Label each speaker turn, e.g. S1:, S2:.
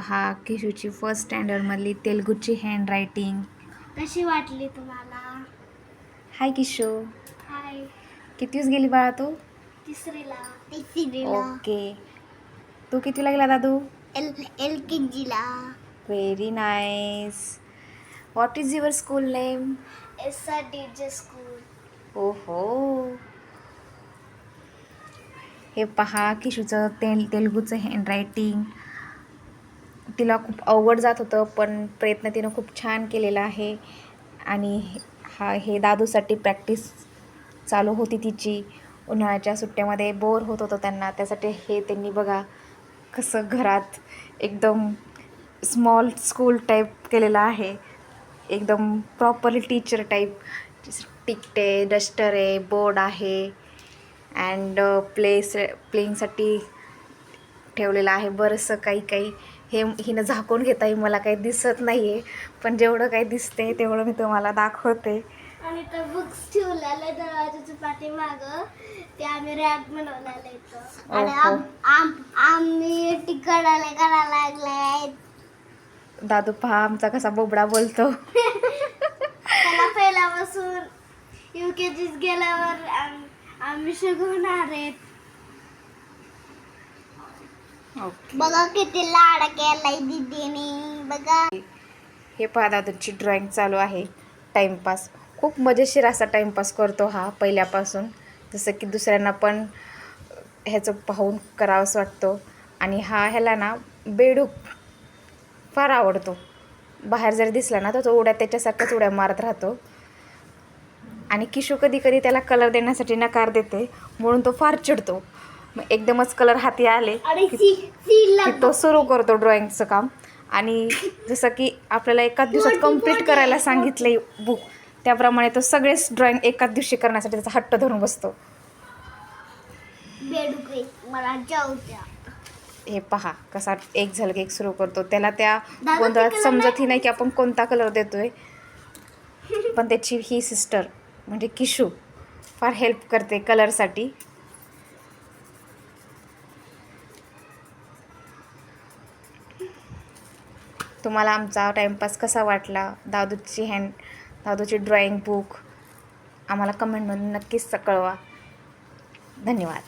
S1: पहा किशूची first स्टँडर्डमधली तेलुगूची handwriting.
S2: कशी वाटली तुम्हाला?
S1: हाय किशू,
S2: हाय.
S1: कितीच गेली बाळा तू?
S2: तिसरीला.
S1: ओके. तू कितीला गेला दादू?
S2: LKG ला.
S1: Very nice. What is your school name?
S2: SRDJ school.
S1: ओहो. हे पहा किशूचं तेलुगूचं हँडरायटिंग. तिला खूप अवघड जात होतं, पण प्रयत्न तिनं खूप छान केलेला आहे. आणि हे दादूसाठी प्रॅक्टिस चालू होती तिची. उन्हाळ्याच्या सुट्ट्यामध्ये बोर होत होतं त्यांना, त्यासाठी हे त्यांनी बघा कसं घरात एकदम स्मॉल स्कूल टाईप केलेलं आहे. एकदम प्रॉपरली टीचर टाईप. टिकटे, डस्टर आहे, बोर्ड आहे अँड प्लेइंगसाठी ठेवलेलं आहे बरंचसं काही. हे हिनं झाकून घेता येईल, मला काही दिसत नाही आहे, पण जेवढं काही दिसते तेवढं मी तुम्हाला दाखवते.
S2: आणि तर बुक्स ठेवलेले दरवाजाच्या पाठीमागं, ते आम्ही रॅक बनवलेलं इथं. आणि आम्ही तिकडले करायला लागले.
S1: दादू पहा आमचा कसा बोबडा बोलतो.
S2: त्याला पहिल्यापासून UKG's गेल्यावर आम्ही शिकवणार आहेत. बघा किती लाड केलाय दीदीने, बघा.
S1: हे पहा दादूची ड्रॉइंग चालू आहे. टाईमपास खूप मजेशीर असा टाईमपास करतो हा पहिल्यापासून. जसं की दुसऱ्यांना पण ह्याचं पाहून करावंसं वाटतं. आणि ह्याला ना बेडूक फार आवडतो. बाहेर जर दिसला ना तर तो उड्या त्याच्यासारखाच उड्या मारत राहतो. आणि किशू कधी त्याला कलर देण्यासाठी नकार देते, म्हणून तो फार चिडतो. मग एकदमच कलर हाती आले की तो सुरू करतो ड्रॉइंगचं काम. आणि जसं की आपल्याला एकाच दिवसात कंप्लीट करायला सांगितले बुक, त्याप्रमाणे तो सगळेच ड्रॉइंग एकाच दिवशी करण्यासाठी त्याचा हट्ट धरून बसतो.
S2: मला जाऊ द्या.
S1: हे पहा कसा एक झालं की एक सुरू करतो. त्याला त्या गोंधळात समजतही नाही की आपण कोणता कलर देतोय. पण त्याची ही सिस्टर म्हणजे किशू फार हेल्प करते कलरसाठी. तुम्हाला आमचा टाईमपास कसा वाटला? दादूची ड्रॉइंग बुक आम्हाला कमेंटमधून नक्कीच कळवा. धन्यवाद.